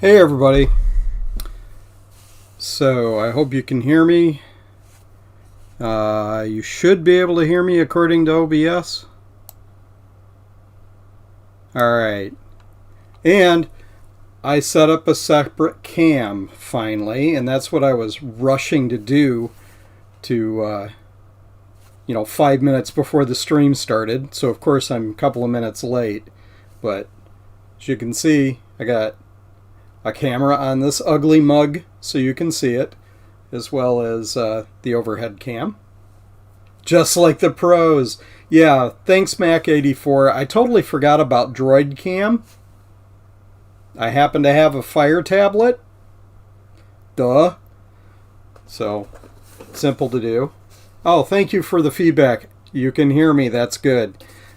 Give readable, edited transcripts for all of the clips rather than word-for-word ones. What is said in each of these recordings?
Hey everybody. So I hope you can hear me. You should be able to hear me according to OBS. Alright. And I set up a separate cam finally, and that's what I was rushing to do to 5 minutes before the stream started. So of course I'm a couple of minutes late, but as you can see, I got a camera on this ugly mug so you can see it, as well as the overhead cam. Just like the pros. Yeah, thanks Mac84. I totally forgot about Droid Cam. I happen to have a Fire tablet. Duh. So, simple to do. Oh, thank you for the feedback. You can hear me, that's good.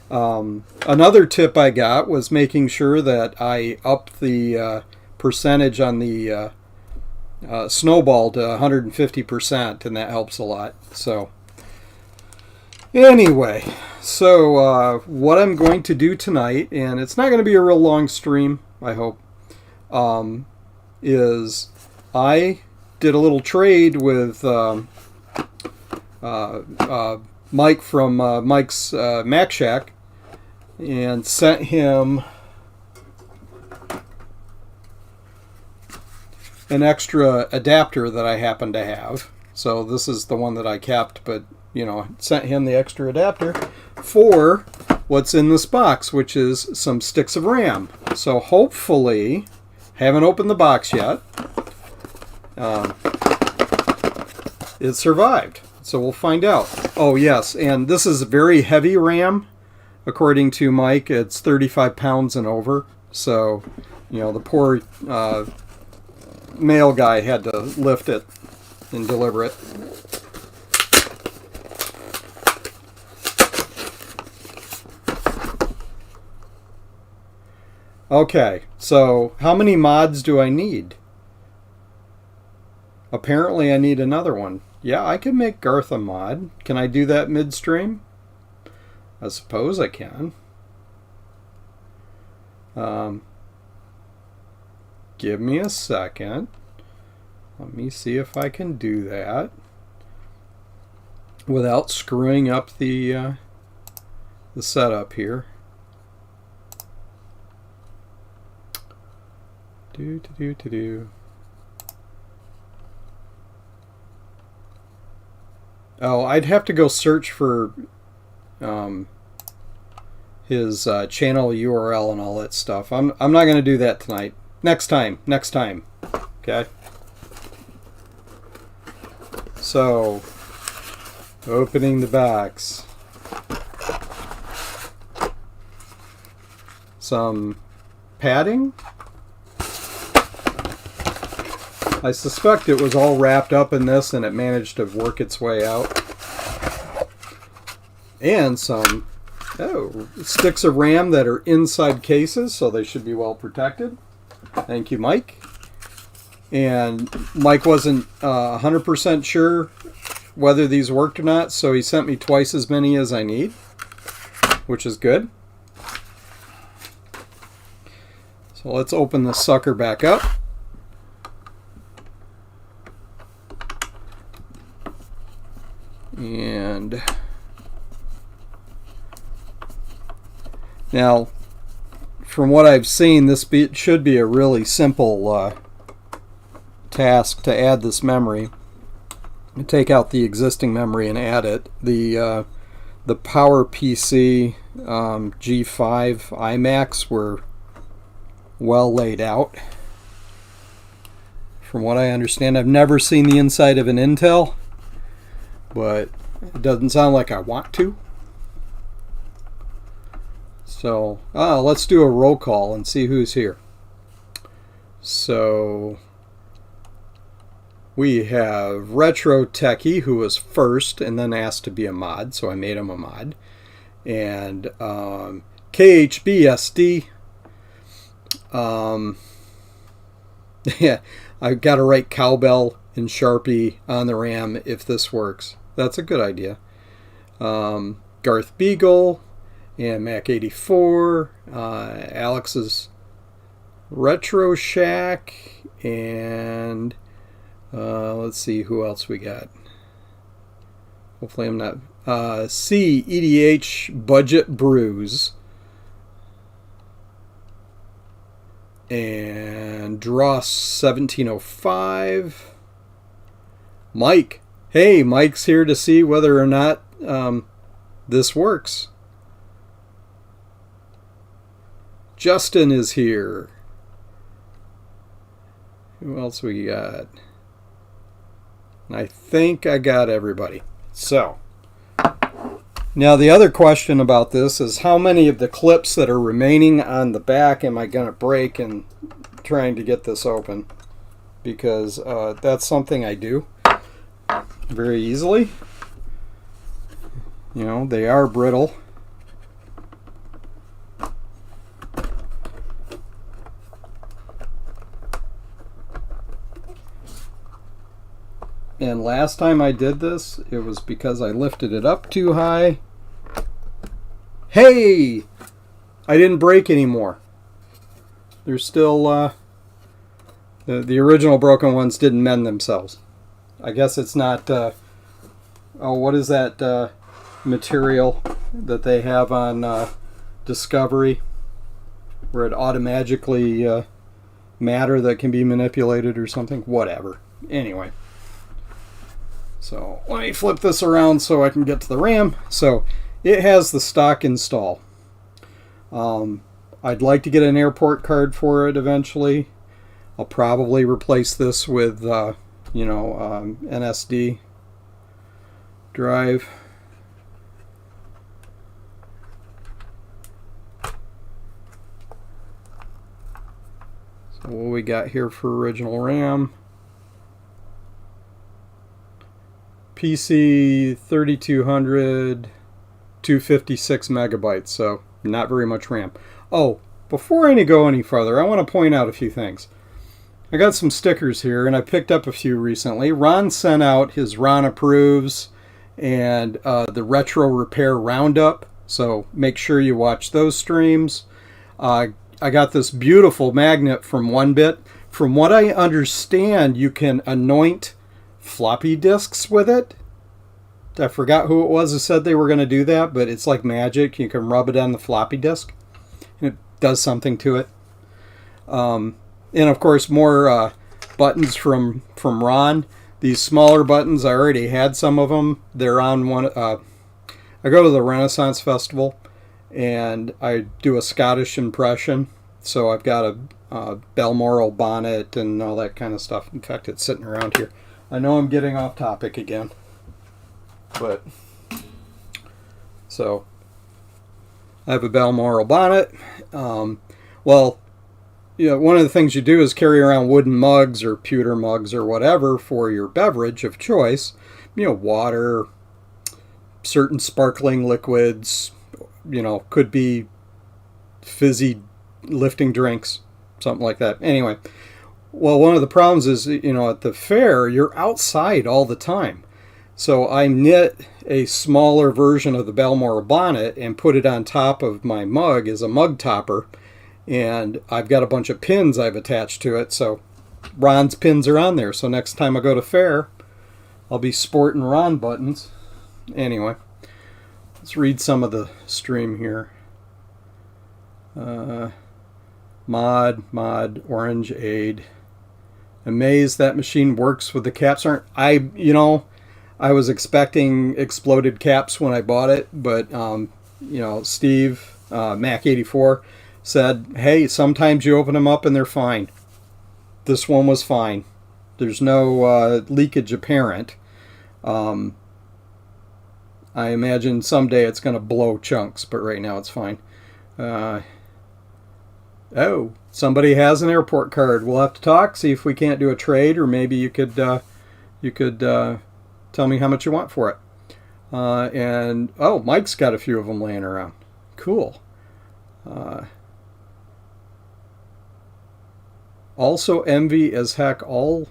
Another tip I got was making sure that I upped the percentage on the snowball to 150%, and that helps a lot. So anyway, what I'm going to do tonight, and it's not going to be a real long stream, I hope, is I did a little trade with Mike from Mike's Mac Shack, and sent him an extra adapter that I happen to have. So this is the one that I kept, but sent him the extra adapter for what's in this box, which is some sticks of RAM. So hopefully, haven't opened the box yet, it survived. So we'll find out. Oh yes, and this is very heavy RAM. According to Mike, it's 35 pounds and over. So, the poor mail guy had to lift it and deliver it. Okay, so how many mods do I need? Apparently I need another one. Yeah, I can make Garth a mod. Can I do that midstream? I suppose I can. Give me a second. Let me see if I can do that without screwing up the setup here. Oh, I'd have to go search for his channel URL and all that stuff. I'm not going to do that tonight. Next time. Okay. So, opening the box. Some padding. I suspect it was all wrapped up in this and it managed to work its way out. And some sticks of RAM that are inside cases, so they should be well protected. Thank you, Mike. And Mike wasn't 100% sure whether these worked or not, so he sent me twice as many as I need, which is good. So let's open this sucker back up. And now, from what I've seen, this should be a really simple task to add this memory. Take out the existing memory and add it. The PowerPC G5 iMacs were well laid out. From what I understand, I've never seen the inside of an Intel, but it doesn't sound like I want to. So, let's do a roll call and see who's here. So, we have Retro Techie, who was first and then asked to be a mod, so I made him a mod. And KHBSD. Yeah, I've got to write Cowbell in Sharpie on the RAM if this works. That's a good idea. Garth Beagle and Mac84. Alex is Retro Shack, and let's see who else we got. Hopefully I'm not... C, EDH Budget Brews. And Dross 1705. Mike. Hey, Mike's here to see whether or not this works. Justin is here. Who else we got? I think I got everybody. So, now the other question about this is how many of the clips that are remaining on the back am I going to break in trying to get this open? Because that's something I do very easily. You know, they are brittle. And last time I did this, it was because I lifted it up too high. Hey! I didn't break anymore. There's still... the original broken ones didn't mend themselves. I guess it's not... oh, what is that material that they have on Discovery? Where it automatically... matter that can be manipulated or something? Whatever. Anyway. So let me flip this around so I can get to the RAM. So it has the stock install. I'd like to get an airport card for it eventually. I'll probably replace this with, NSD drive. So what we got here for original RAM? PC 3200, 256 megabytes, so not very much RAM. Oh, before I go any further, I want to point out a few things. I got some stickers here, and I picked up a few recently. Ron sent out his Ron Approves and the Retro Repair Roundup, so make sure you watch those streams. I got this beautiful magnet from 1-Bit. From what I understand, you can anoint floppy disks with it. I forgot who it was who said they were going to do that, but it's like magic. You can rub it on the floppy disk, and it does something to it. And of course, more buttons from Ron. These smaller buttons, I already had some of them. They're on one. I go to the Renaissance Festival, and I do a Scottish impression. So I've got a Balmoral bonnet and all that kind of stuff. In fact, it's sitting around here. I know I'm getting off topic again, but so I have a Balmoral bonnet. Well, you know, one of the things you do is carry around wooden mugs or pewter mugs or whatever for your beverage of choice. You know, water, certain sparkling liquids, you know, could be fizzy lifting drinks, something like that. Anyway. Well, one of the problems is, you know, at the fair, you're outside all the time. So I knit a smaller version of the Balmoral bonnet and put it on top of my mug as a mug topper. And I've got a bunch of pins I've attached to it. So Ron's pins are on there. So next time I go to fair, I'll be sporting Ron buttons. Anyway, let's read some of the stream here. Mod, Orange Aid. Amazed that machine works with the caps. I was expecting exploded caps when I bought it, but Steve, Mac84, said, hey, sometimes you open them up and they're fine. This one was fine. There's no leakage apparent. I imagine someday it's going to blow chunks, but right now it's fine. Oh, somebody has an airport card. We'll have to talk, see if we can't do a trade, or maybe you could tell me how much you want for it. And oh, Mike's got a few of them laying around. Cool. Also envy as heck all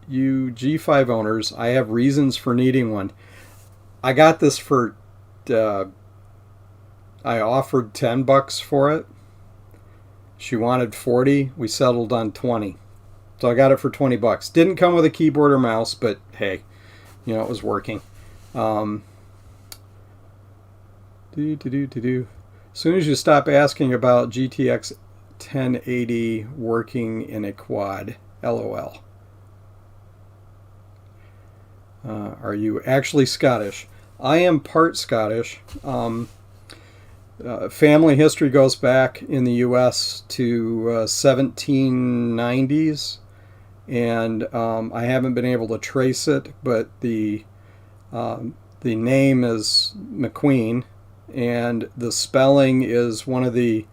you G5 owners. I have reasons for needing one. I got this for I offered $10 for it. She wanted 40. We settled on 20. So I got it for 20 bucks. Didn't come with a keyboard or mouse, but hey, you know, it was working. As soon as you stop asking about GTX 1080 working in a quad, LOL. Are you actually Scottish? I am part Scottish. Family history goes back in the U.S. to 1790s, and I haven't been able to trace it, but the name is McQueen, and the spelling is one of the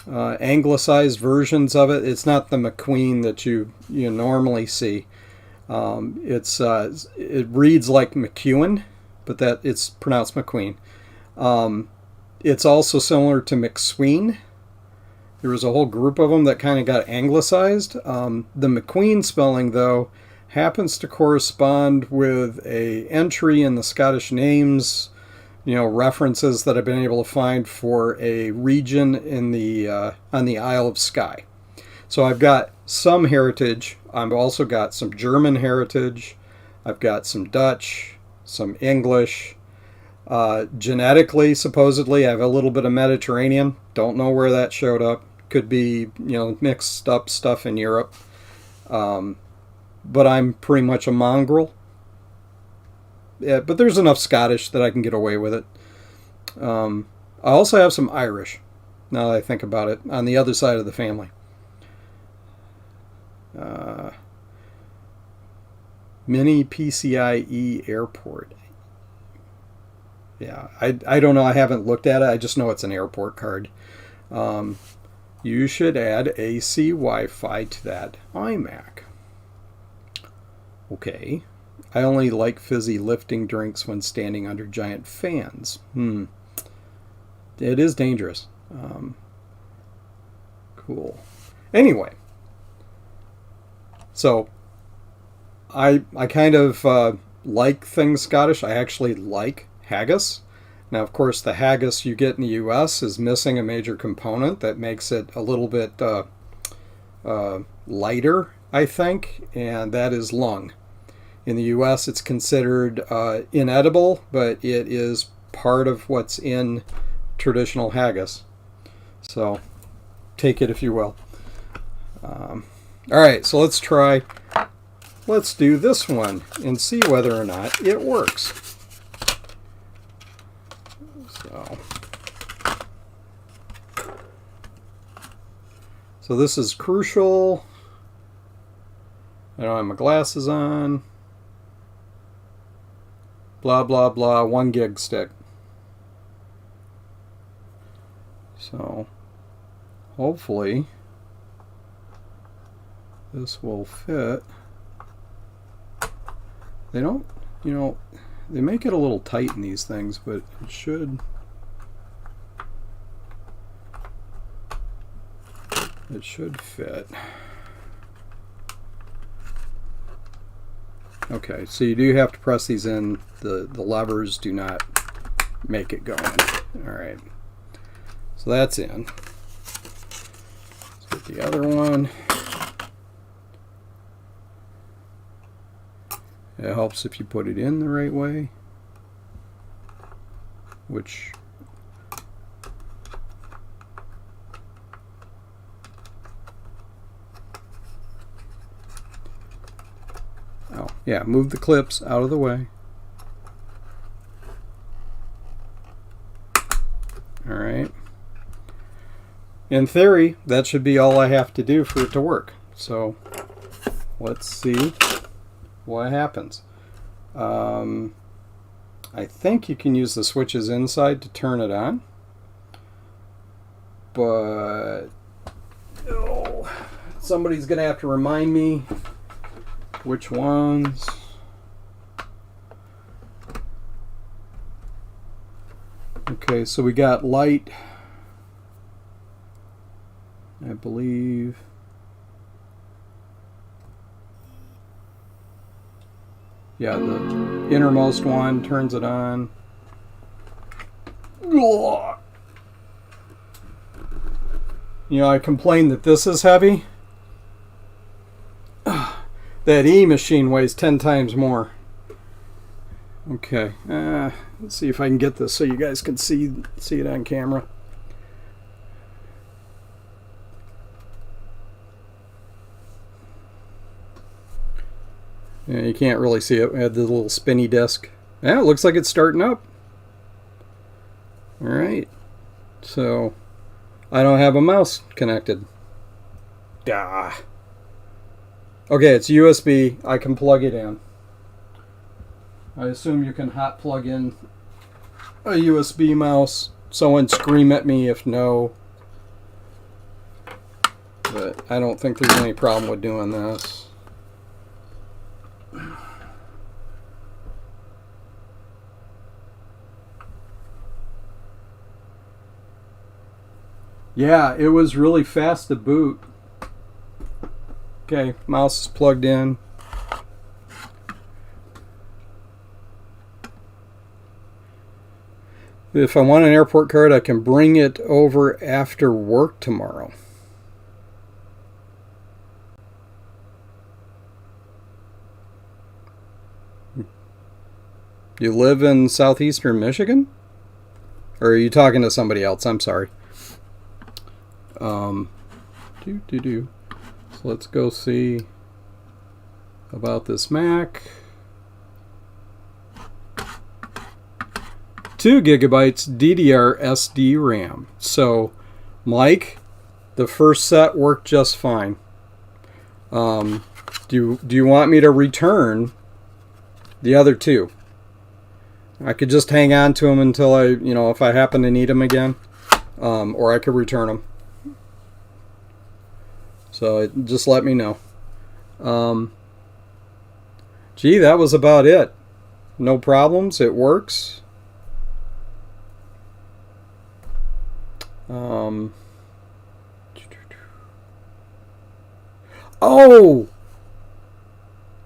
anglicized versions of it. It's not the McQueen that you normally see. It reads like McEwen, but that it's pronounced McQueen. It's also similar to McSween. There was a whole group of them that kind of got anglicized. The McQueen spelling, though, happens to correspond with a entry in the Scottish names, references that I've been able to find for a region in the on the Isle of Skye. So I've got some heritage. I've also got some German heritage. I've got some Dutch, some English. Genetically, supposedly, I have a little bit of Mediterranean. Don't know where that showed up. Could be, mixed up stuff in Europe. But I'm pretty much a mongrel. Yeah, but there's enough Scottish that I can get away with it. I also have some Irish, now that I think about it, on the other side of the family. Mini PCIe airport. Yeah, I don't know. I haven't looked at it. I just know it's an airport card. You should add AC Wi-Fi to that iMac. Okay. I only like fizzy lifting drinks when standing under giant fans. It is dangerous. Cool. Anyway. So, I kind of like things Scottish. I actually like haggis. Now, of course, the haggis you get in the U.S. is missing a major component that makes it a little bit lighter, I think, and that is lung. In the U.S., it's considered inedible, but it is part of what's in traditional haggis. So, take it if you will. All right, so let's try. Let's do this one and see whether or not it works. So this is crucial. I don't have my glasses on. Blah, blah, blah. 1 gig stick. So, hopefully, this will fit. They don't, they make it a little tight in these things, but it should. It should fit. Okay, so you do have to press these in. The levers do not make it go in. Alright. So that's in. Let's get the other one. It helps if you put it in the right way. Which... Oh, yeah, move the clips out of the way. Alright. In theory, that should be all I have to do for it to work. So, let's see what happens. I think you can use the switches inside to turn it on. But, somebody's going to have to remind me which ones. Okay, so we got light, I believe. Yeah, the innermost one turns it on. You know, I complained that this is heavy. That E machine weighs 10 times more. Okay, let's see if I can get this so you guys can see it on camera. Yeah, you can't really see it. I had the little spinny disc. Yeah, it looks like it's starting up. All right, so I don't have a mouse connected. Duh. Okay, it's USB. I can plug it in. I assume you can hot plug in a USB mouse. Someone scream at me if no. But I don't think there's any problem with doing this. Yeah, it was really fast to boot. Okay, mouse is plugged in. If I want an airport card, I can bring it over after work tomorrow. You live in southeastern Michigan? Or are you talking to somebody else? I'm sorry. So let's go see about this Mac. 2 gigabytes DDR SD RAM. So, Mike, the first set worked just fine. Do you want me to return the other 2? I could just hang on to them until if I happen to need them again, or I could return them. So just let me know. Gee, that was about it. No problems. It works. Oh,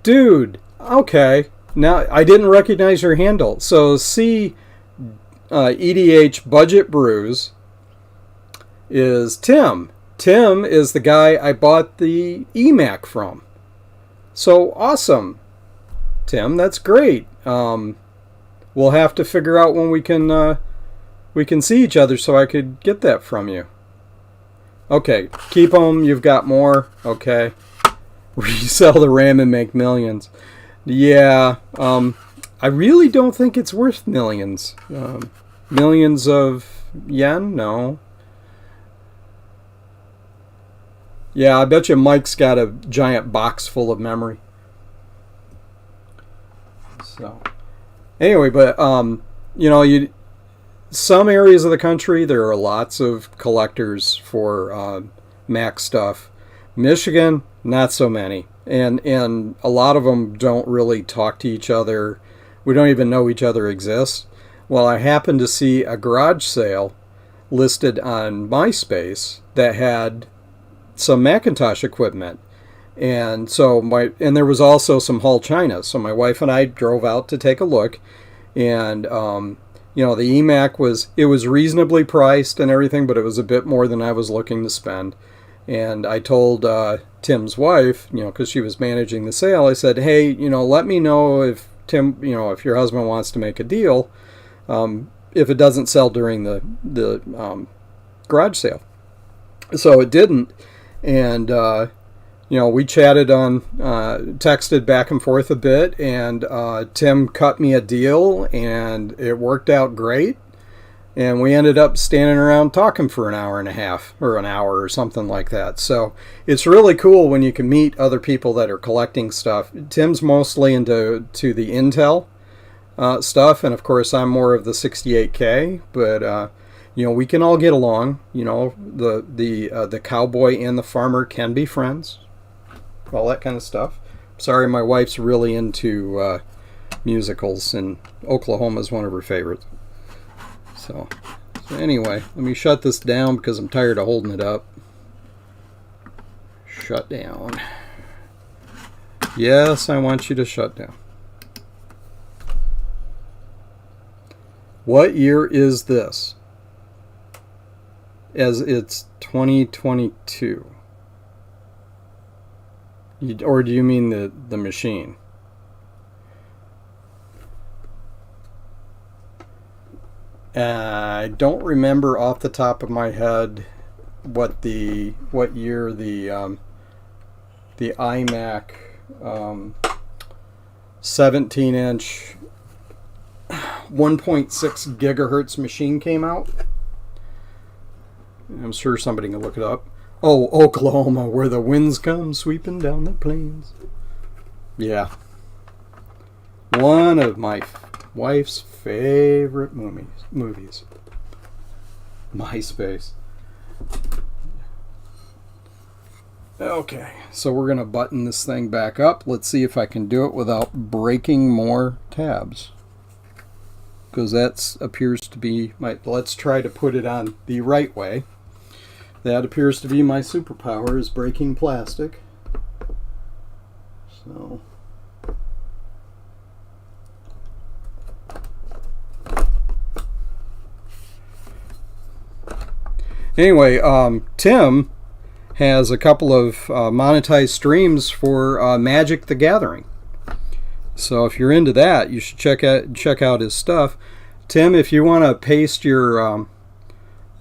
dude. Okay. Now I didn't recognize your handle. So C EDH Budget Brews is Tim. Tim is the guy I bought the iMac from. So awesome, Tim. That's great. We'll have to figure out when we can see each other so I could get that from you. Okay, keep them. You've got more. Okay. Resell the RAM and make millions. Yeah. I really don't think it's worth millions. Millions of yen? No. Yeah, I bet you Mike's got a giant box full of memory. So, anyway, but some areas of the country there are lots of collectors for Mac stuff. Michigan, not so many, and a lot of them don't really talk to each other. We don't even know each other exists. Well, I happened to see a garage sale listed on MySpace that had some Macintosh equipment, and there was also some Hull China. So my wife and I drove out to take a look, and the iMac was reasonably priced and everything, but it was a bit more than I was looking to spend. And I told Tim's wife, because she was managing the sale, I said, hey, let me know if Tim, if your husband wants to make a deal, if it doesn't sell during the garage sale. So it didn't. And, we chatted texted back and forth a bit, and Tim cut me a deal, and it worked out great. And we ended up standing around talking for an hour and a half, or an hour, or something like that. So it's really cool when you can meet other people that are collecting stuff. Tim's mostly into the Intel stuff, and of course I'm more of the 68K, but we can all get along. The cowboy and the farmer can be friends. All that kind of stuff. Sorry, my wife's really into musicals, and Oklahoma is one of her favorites. So anyway, let me shut this down because I'm tired of holding it up. Shut down. Yes, I want you to shut down. What year is this? as it's 2022. Or do you mean the machine? I don't remember off the top of my head what year the iMac 17-inch 1.6 gigahertz machine came out. I'm sure somebody can look it up. Oh, Oklahoma, where the winds come sweeping down the plains. Yeah. One of my wife's favorite movies. MySpace. Okay, so we're going to button this thing back up. Let's see if I can do it without breaking more tabs. Because that appears to be my... Let's try to put it on the right way. That appears to be my superpower, is breaking plastic. So... Anyway, Tim has a couple of monetized streams for Magic the Gathering. So if you're into that, you should check out his stuff. Tim, if you want to paste your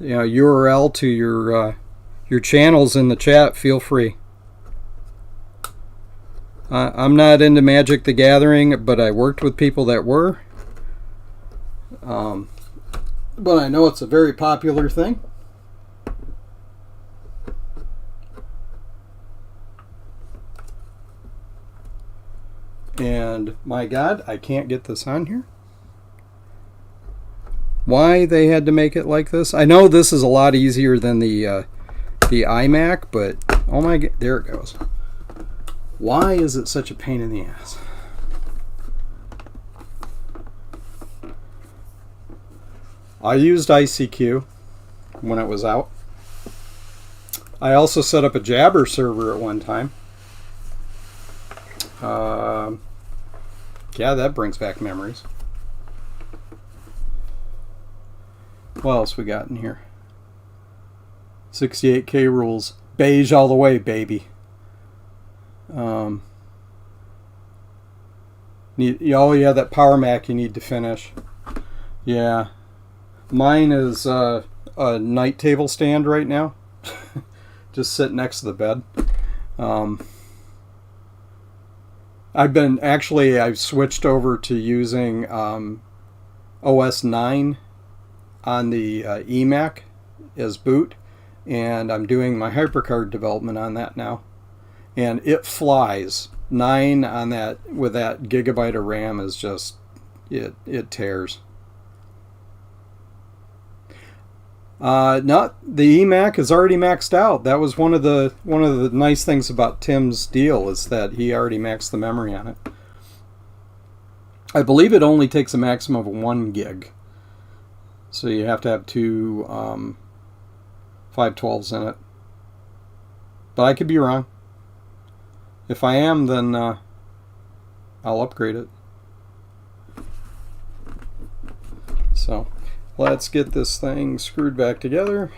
URL to your channels in the chat, feel free. I'm not into Magic the Gathering, but I worked with people that were. But I know it's a very popular thing. And my God, I can't get this on here. Why they had to make it like this? I know this is a lot easier than the iMac, but oh my God, there it goes. Why is it such a pain in the ass? I used ICQ when it was out. I also set up a Jabber server at one time. Yeah, that brings back memories. What else we got in here? 68K rules. Beige all the way, baby. Oh yeah, that Power Mac you need to finish. Yeah. Mine is a night table stand right now. Just sitting next to the bed. I've switched over to using OS 9 on the iMac as boot, and I'm doing my HyperCard development on that now, and it flies. 9 on that with that gigabyte of RAM is just it tears. Not the iMac is already maxed out. That was one of the nice things about Tim's deal, is that he already maxed the memory on it. I believe it only takes a maximum of 1 gig. So you have to have two 512s in it. But I could be wrong. If I am, then I'll upgrade it. So let's get this thing screwed back together.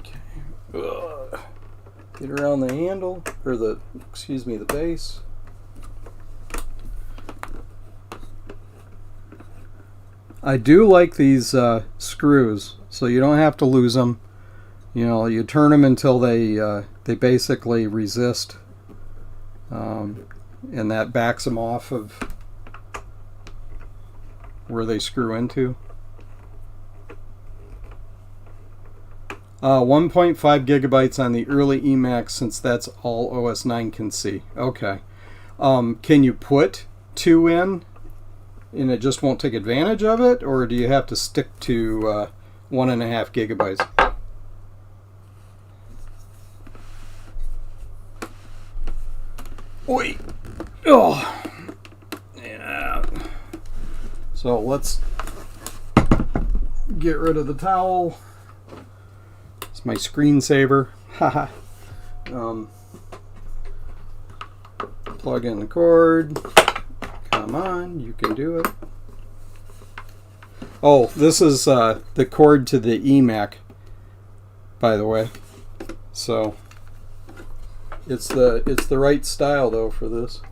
Okay. Get around the handle, or the base. I do like these screws, so you don't have to lose them. You know, you turn them until they basically resist, and that backs them off of where they screw into. 1.5 gigabytes on the early iMac, since that's all OS 9 can see. Okay. Can you put 2 in and it just won't take advantage of it, or do you have to stick to 1.5 gigabytes? Oi! Oh! Yeah. So let's get rid of the towel. It's my screensaver. Haha. plug in the cord. Come on, you can do it. Oh, this is the cord to the iMac, by the way. So it's the right style though for this.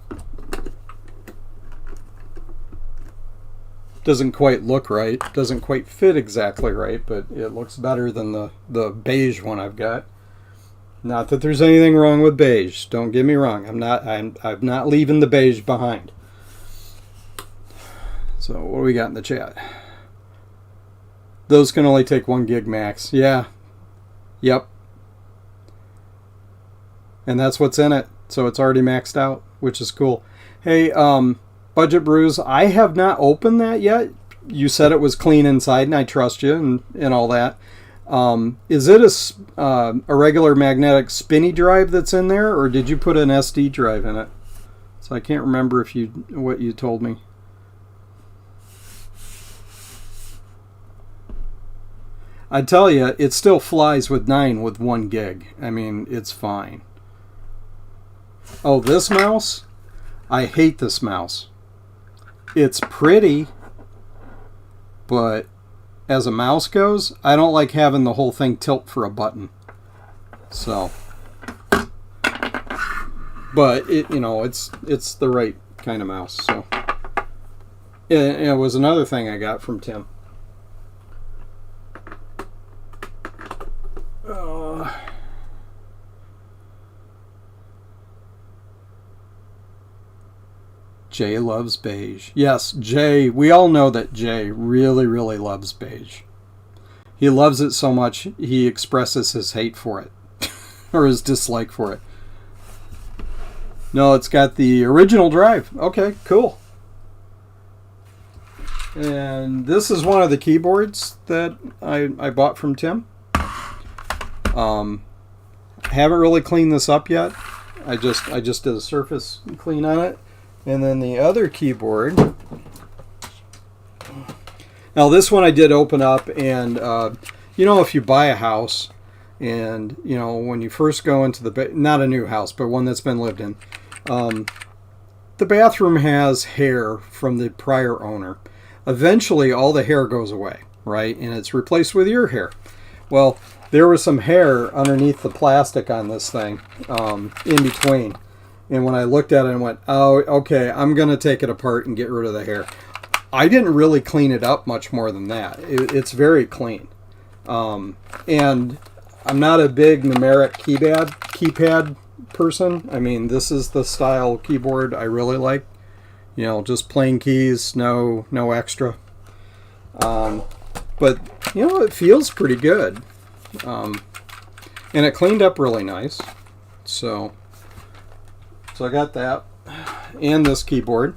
Doesn't quite look right. Doesn't quite fit exactly right, but it looks better than the beige one I've got. Not that there's anything wrong with beige. Don't get me wrong. I'm not leaving the beige behind. So what do we got in the chat? Those can only take 1 gig max. Yeah. Yep. And that's what's in it. So it's already maxed out, which is cool. Hey, Budget Brews, I have not opened that yet. You said it was clean inside, and I trust you and all that. Is it a regular magnetic spinny drive that's in there, or did you put an SD drive in it? So I can't remember what you told me. I tell you, it still flies with 9 with 1 gig. I mean, it's fine. Oh, this mouse? I hate this mouse. It's pretty, but as a mouse goes, I don't like having the whole thing tilt for a button. So, but it's the right kind of mouse. So, it was another thing I got from Tim. Jay loves beige. Yes, Jay, we all know that Jay really, really loves beige. He loves it so much, he expresses his hate for it. Or his dislike for it. No, it's got the original drive. Okay, cool. And this is one of the keyboards that I bought from Tim. Haven't really cleaned this up yet. I just did a surface clean on it. And then the other keyboard. Now this one I did open up, and if you buy a house, and when you first go into not a new house, but one that's been lived in, the bathroom has hair from the prior owner. Eventually all the hair goes away, right? And it's replaced with your hair. Well, there was some hair underneath the plastic on this thing, in between. And when I looked at it and went, oh, okay, I'm going to take it apart and get rid of the hair. I didn't really clean it up much more than that. It's very clean. And I'm not a big numeric keypad person. I mean, this is the style keyboard I really like. Just plain keys, no extra. But, it feels pretty good. And it cleaned up really nice. So I got that, and this keyboard.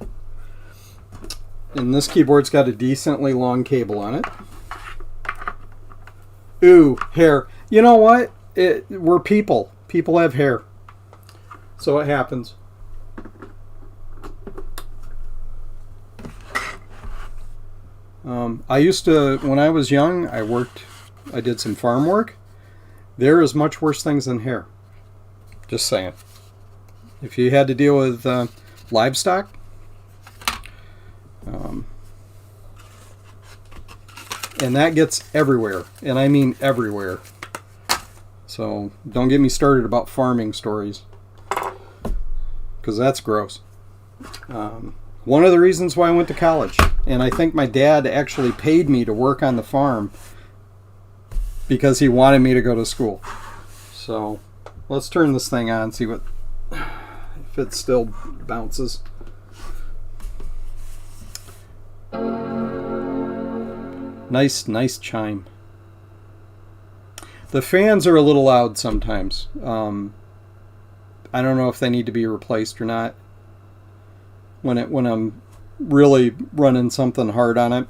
And this keyboard's got a decently long cable on it. Ooh, hair. You know what? We're people. People have hair. So it happens. I used to, when I was young, I did some farm work. There is much worse things than hair. Just saying. If you had to deal with livestock, and that gets everywhere, and I mean everywhere. So don't get me started about farming stories, because that's gross. One of the reasons why I went to college, and I think my dad actually paid me to work on the farm because he wanted me to go to school. So let's turn this thing on and see if it still bounces. Nice chime. The fans are a little loud sometimes. I don't know if they need to be replaced or not. When I'm really running something hard on it,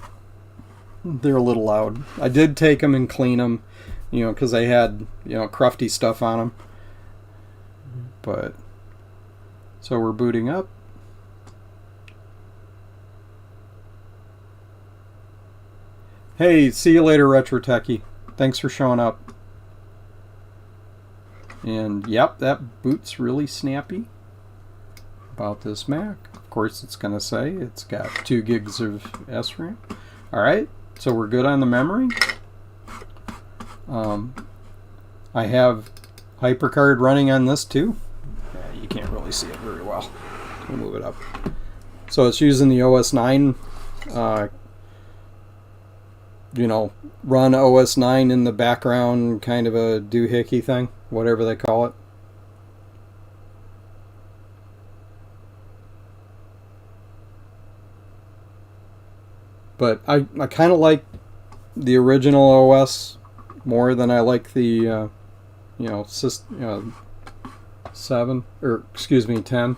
they're a little loud. I did take them and clean them, because they had, crufty stuff on them. But, so we're booting up. Hey, see you later, Retro Techie. Thanks for showing up. And, yep, that boot's really snappy. about this Mac. Of course, it's going to say it's got 2 gigs of SRAM. All right, so we're good on the memory. I have HyperCard running on this too. Yeah, you can't really see it very well. We'll move it up. So it's using the OS 9, run OS 9 in the background, kind of a doohickey thing, whatever they call it. But I kind of like the original OS more than I like the 7, or excuse me, 10.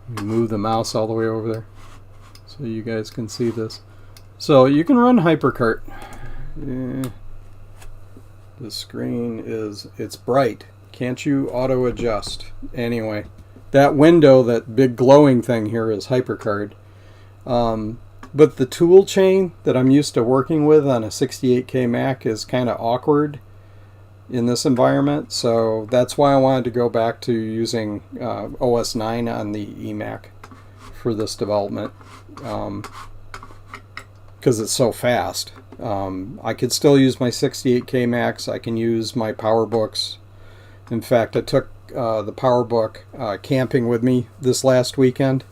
Move the mouse all the way over there so you guys can see this. So you can run HyperCard. The screen it's bright. Can't you auto adjust? Anyway, that window, that big glowing thing here is HyperCard. But the tool chain that I'm used to working with on a 68K Mac is kind of awkward in this environment, so that's why I wanted to go back to using OS 9 on the iMac for this development, because it's so fast. I could still use my 68K Macs. I can use my PowerBooks. In fact, I took the PowerBook camping with me this last weekend.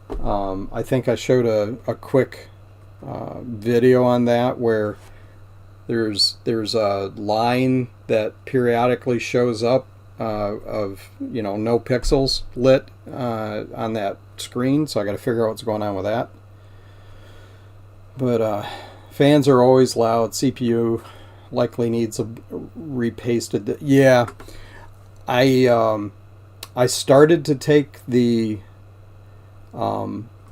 I think I showed a quick video on that where there's a line that periodically shows up of no pixels lit on that screen, so I got to figure out what's going on with that. But fans are always loud. CPU likely needs a repasted. Yeah, I started to take the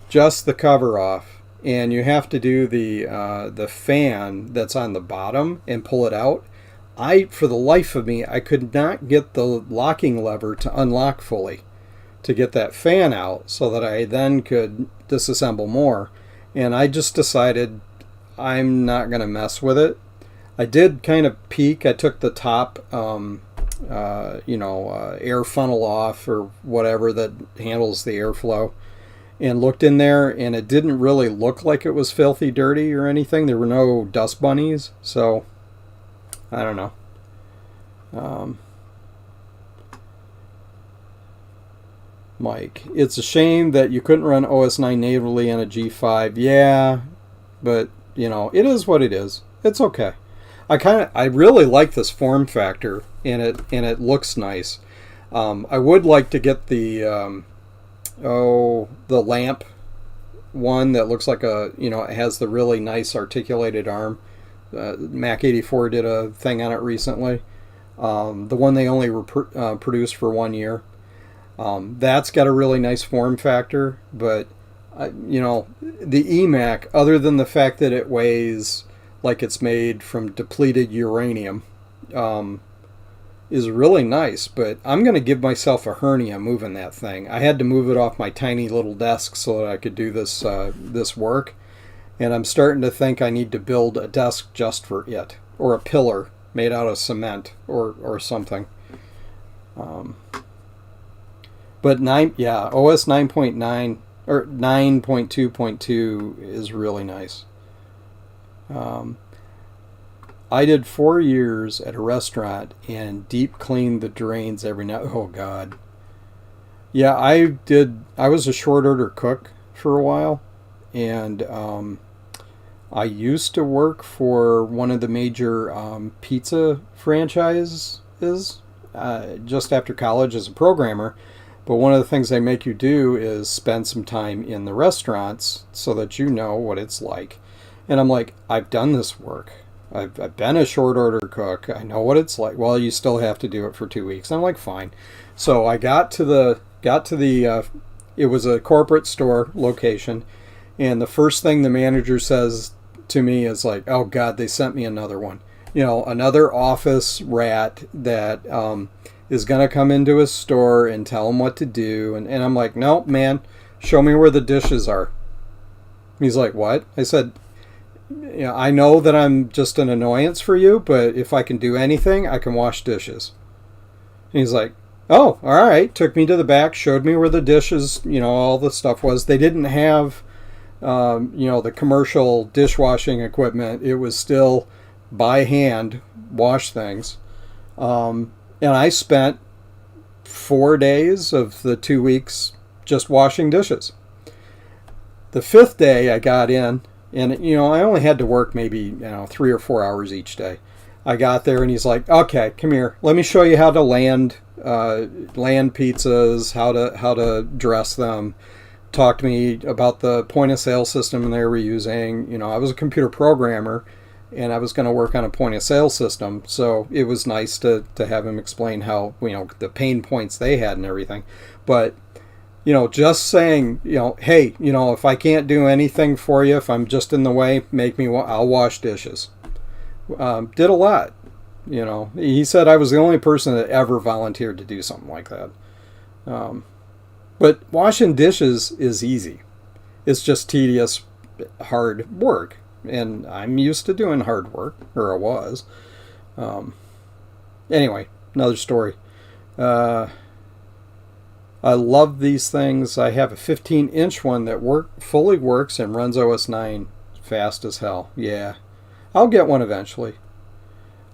just the cover off, and you have to do the fan that's on the bottom and pull it out. For the life of me, I could not get the locking lever to unlock fully to get that fan out so that I then could disassemble more. And I just decided I'm not going to mess with it. I did kind of peek. I took the top air funnel off or whatever that handles the airflow, and looked in there, and it didn't really look like it was filthy dirty or anything. There were no dust bunnies, so I don't know. Mike, it's a shame that you couldn't run OS 9 natively on a G5. Yeah, but it is what it is. It's okay. I really like this form factor, and it looks nice. I would like to get the lamp one that looks like it has the really nice articulated arm. Mac 84 did a thing on it recently. The one they only produced for 1 year. That's got a really nice form factor, but the iMac, other than the fact that it weighs like it's made from depleted uranium, is really nice, but I'm going to give myself a hernia moving that thing. I had to move it off my tiny little desk so that I could do this work, and I'm starting to think I need to build a desk just for it, or a pillar made out of cement or something. But OS 9.9 or 9.2.2 is really nice. I did 4 years at a restaurant and deep cleaned the drains every night. Oh God. Yeah, I was a short order cook for a while, and I used to work for one of the major pizza franchises just after college as a programmer. But one of the things they make you do is spend some time in the restaurants so that you know what it's like. And I'm like, I've done this work. I've been a short order cook. I know what it's like. Well, you still have to do it for 2 weeks. I'm like, fine. So I got to the it was a corporate store location, and the first thing the manager says to me is like, oh God, they sent me another one. Another office rat that is going to come into a store and tell him what to do. And I'm like, no, man, show me where the dishes are. He's like, what? I said, I know that I'm just an annoyance for you, but if I can do anything, I can wash dishes. And he's like, Oh, all right. Took me to the back, showed me where the dishes, all the stuff was. They didn't have, the commercial dishwashing equipment. It was still by hand wash things. And I spent 4 days of the 2 weeks just washing dishes. The fifth day I got in, and I only had to work maybe 3 or 4 hours each day. I got there and he's like, "Okay, come here. Let me show you how to land pizzas, how to dress them." Talked to me about the point of sale system they were using. I was a computer programmer, and I was going to work on a point of sale system, so it was nice to have him explain how the pain points they had and everything. But just saying, hey, if I can't do anything for you, if I'm just in the way, I'll wash dishes. Did a lot. He said I was the only person that ever volunteered to do something like that. But washing dishes is easy. It's just tedious, hard work. And I'm used to doing hard work, or I was. Anyway, another story. I love these things. I have a 15-inch one that fully works and runs OS 9 fast as hell. Yeah. I'll get one eventually.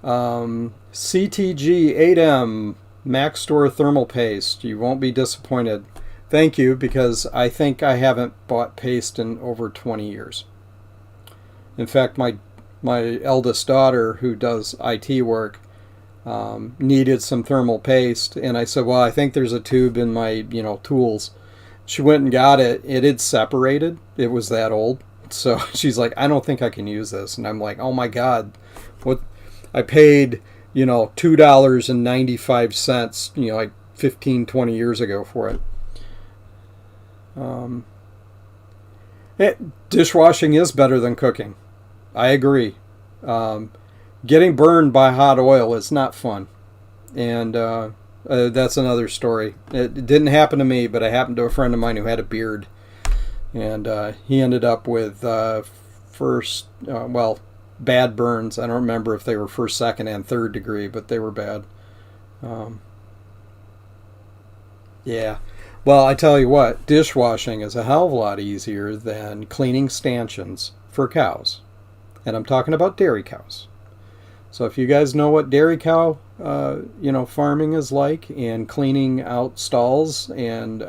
CTG 8M Mac Store Thermal Paste. You won't be disappointed. Thank you, because I think I haven't bought paste in over 20 years. In fact, my eldest daughter, who does IT work, needed some thermal paste, and I said, well, I think there's a tube in my tools. She went and got it. It had separated. It was that old. So she's like, I don't think I can use this. And I'm like, oh my God, what? I paid, $2.95, like 15, 20 years ago for it. Dishwashing is better than cooking. I agree. Getting burned by hot oil is not fun. And that's another story. It didn't happen to me, but it happened to a friend of mine who had a beard. And he ended up with bad burns. I don't remember if they were first, second, and third degree, but they were bad. Yeah. Well, I tell you what, dishwashing is a hell of a lot easier than cleaning stanchions for cows. And I'm talking about dairy cows. So if you guys know what dairy cow, farming is like, and cleaning out stalls and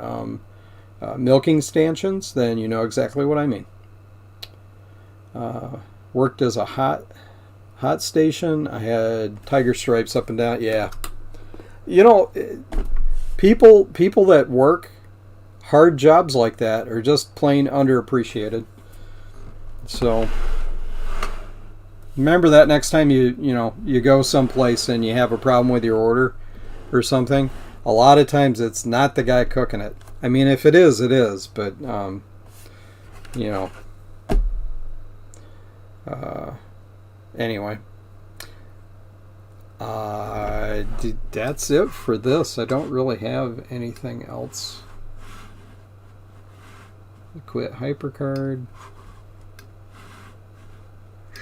milking stanchions, then you know exactly what I mean. Worked as a hot station. I had tiger stripes up and down. Yeah. People that work hard jobs like that are just plain underappreciated. So remember that next time you go someplace and you have a problem with your order or something. A lot of times it's not the guy cooking it. I mean, if it is, it is. But anyway. That's it for this. I don't really have anything else. Quit HyperCard.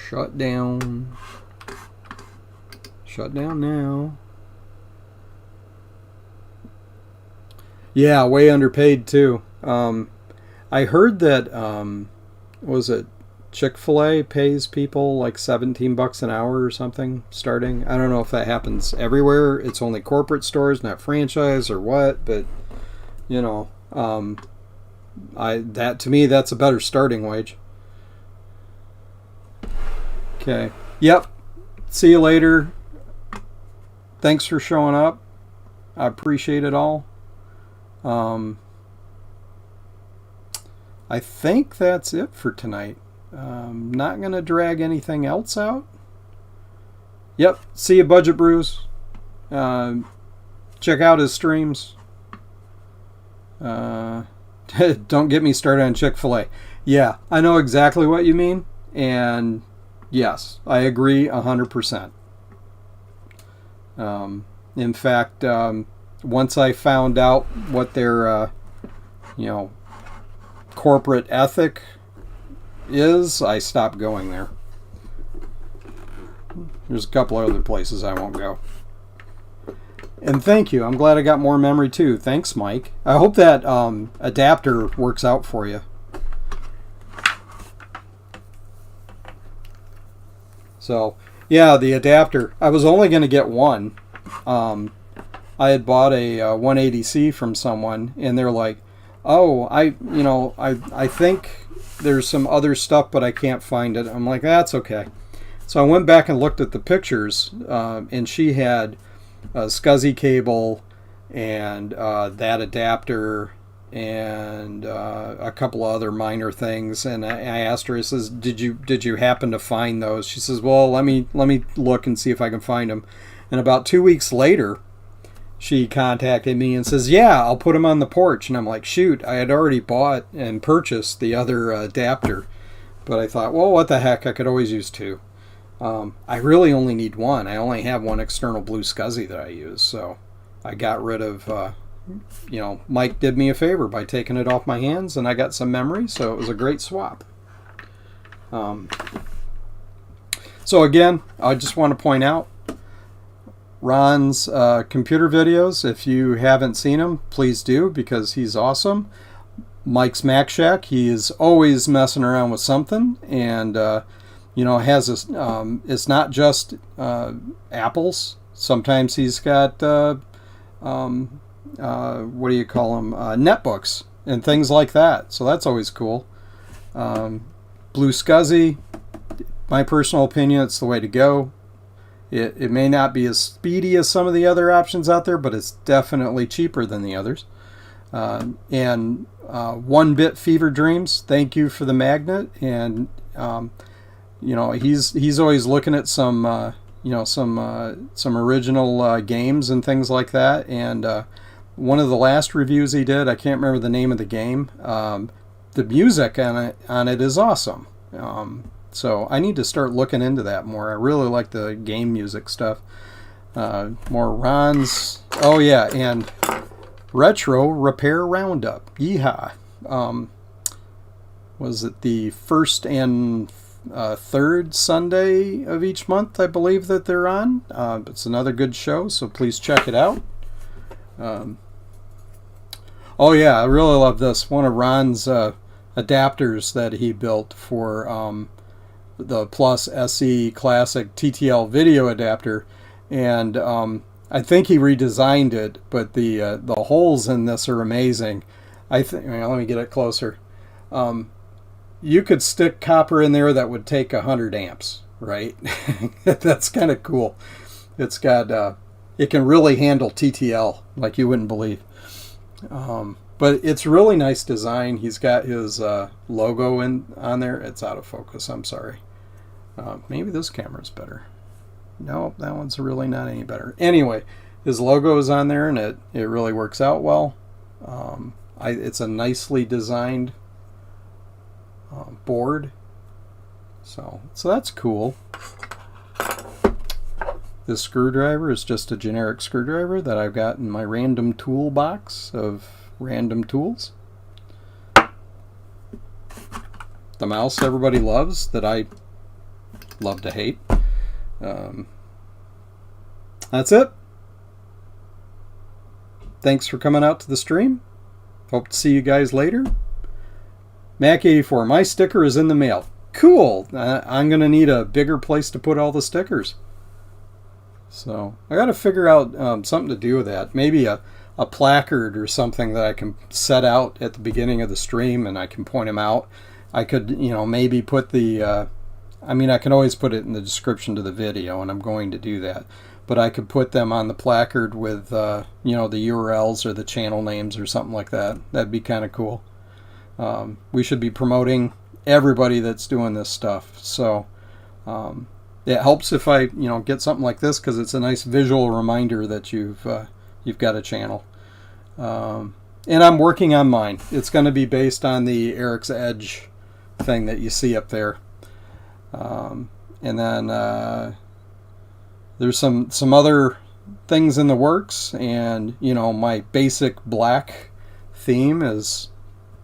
Shut down. Shut down now. Yeah, way underpaid too. I heard that was it Chick-fil-A pays people like $17 an hour or something starting. I don't know if that happens everywhere. It's only corporate stores, not franchise or what, but that to me that's a better starting wage. Okay. Yep. See you later. Thanks for showing up. I appreciate it all. I think that's it for tonight. Not going to drag anything else out. Yep. See you, Budget Brews. Check out his streams. Don't get me started on Chick-fil-A. Yeah, I know exactly what you mean. And yes, I agree 100%. In fact, once I found out what their, corporate ethic is, I stopped going there. There's a couple other places I won't go. And thank you. I'm glad I got more memory too. Thanks, Mike. I hope that adapter works out for you. So, yeah, the adapter. I was only going to get one. I had bought a 180C from someone, and they're like, "Oh, I think there's some other stuff, but I can't find it." I'm like, "That's okay." So I went back and looked at the pictures, and she had a SCSI cable and that adapter and a couple of other minor things. And I asked her, I says, "Did you happen to find those?" She says, "Well, let me look and see if I can find them." And about 2 weeks later, she contacted me and says, "Yeah, I'll put them on the porch." And I'm like, shoot, I had already bought and purchased the other adapter. But I thought, well, what the heck, I could always use two. I really only need one. I only have one external blue SCSI that I use. So I got rid of, Mike did me a favor by taking it off my hands, and I got some memory. So it was a great swap. So again, I just want to point out, Ron's computer videos, if you haven't seen them, please do, because he's awesome. Mike's Mac Shack, he is always messing around with something, and has this, it's not just apples. Sometimes he's got what do you call them, netbooks and things like that, so that's always cool. Blue SCSI, my personal opinion, it's the way to go. It may not be as speedy as some of the other options out there, but it's definitely cheaper than the others. And 1-Bit Fever Dreams, thank you for the magnet. And he's always looking at some some original games and things like that. And one of the last reviews he did, I can't remember the name of the game. The music on it is awesome. So I need to start looking into that more. I really like the game music stuff. More Ron's. Oh yeah, and Retro Repair Roundup. Yeehaw. Was it the first and third Sunday of each month, I believe, that they're on? It's another good show, so please check it out. Oh yeah, I really love this. One of Ron's adapters that he built for the Plus SE Classic TTL video adapter, and I think he redesigned it, but the holes in this are amazing. Let me get it closer. You could stick copper in there that would take 100 amps, right? That's kind of cool. It's got it can really handle TTL like you wouldn't believe. But it's really nice design. He's got his logo on there. It's out of focus. I'm sorry. Maybe this camera's better. No, that one's really not any better. Anyway, his logo is on there, and it really works out well. It's a nicely designed board. So that's cool. This screwdriver is just a generic screwdriver that I've got in my random tool box of random tools. The mouse everybody loves that I love to hate. That's it. Thanks for coming out to the stream. Hope to see you guys later. Mac84, my sticker is in the mail. Cool. I'm going to need a bigger place to put all the stickers. So I got to figure out something to do with that. Maybe a placard or something that I can set out at the beginning of the stream, and I can point them out. I could, maybe put the... I can always put it in the description to the video, and I'm going to do that. But I could put them on the placard with, the URLs or the channel names or something like that. That'd be kind of cool. We should be promoting everybody that's doing this stuff. So it helps if I, get something like this, because it's a nice visual reminder that you've got a channel. And I'm working on mine. It's going to be based on the Eric's Edge thing that you see up there. And then there's some other things in the works, and my basic black theme is,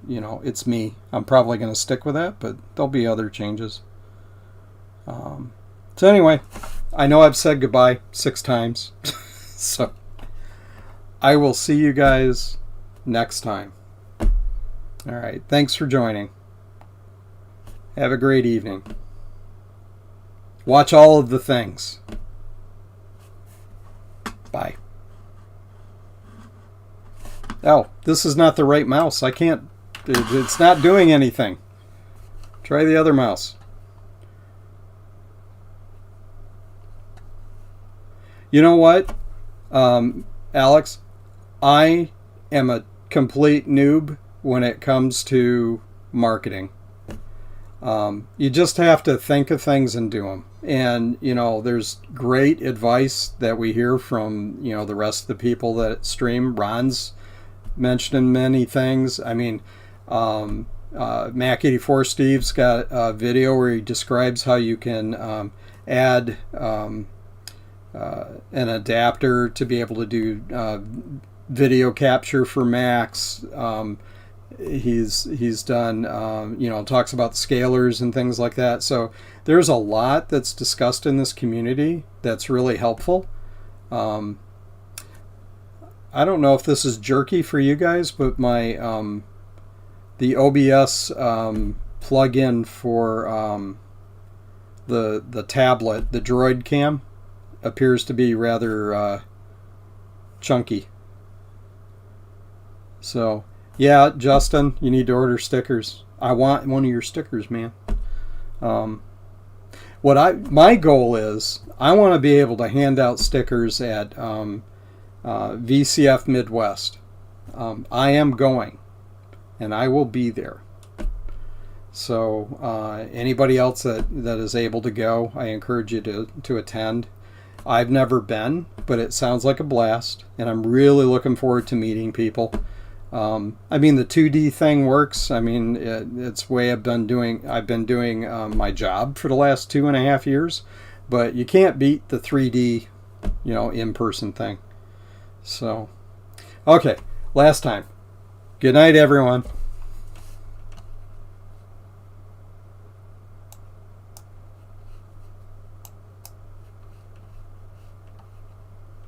it's me. I'm probably going to stick with that, but there'll be other changes. So anyway, I know I've said goodbye 6 times, so I will see you guys next time. All right. Thanks for joining. Have a great evening. Watch all of the things. Bye. Oh, this is not the right mouse. I can't. It's not doing anything. Try the other mouse. You know what, Alex? I am a complete noob when it comes to marketing. You just have to think of things and do them. And, you know, there's great advice that we hear from, you know, the rest of the people that stream. Ron's mentioned many things. I mean, Mac84 Steve's got a video where he describes how you can add an adapter to be able to do video capture for Macs. He's done, you know, talks about scalers and things like that. So there's a lot that's discussed in this community that's really helpful. I don't know if this is jerky for you guys, but my the OBS plugin for the tablet, the Droid Cam, appears to be rather chunky. So yeah, Justin, you need to order stickers. I want one of your stickers, man. My goal is I want to be able to hand out stickers at VCF Midwest. I am going, and I will be there. So anybody else that is able to go, I encourage you to attend. I've never been, but it sounds like a blast, and I'm really looking forward to meeting people. I mean, the 2D thing works. I mean, it's way I've been doing my job for the last 2.5 years, but you can't beat the 3D, you know, in-person thing. So, okay, last time. Good night, everyone.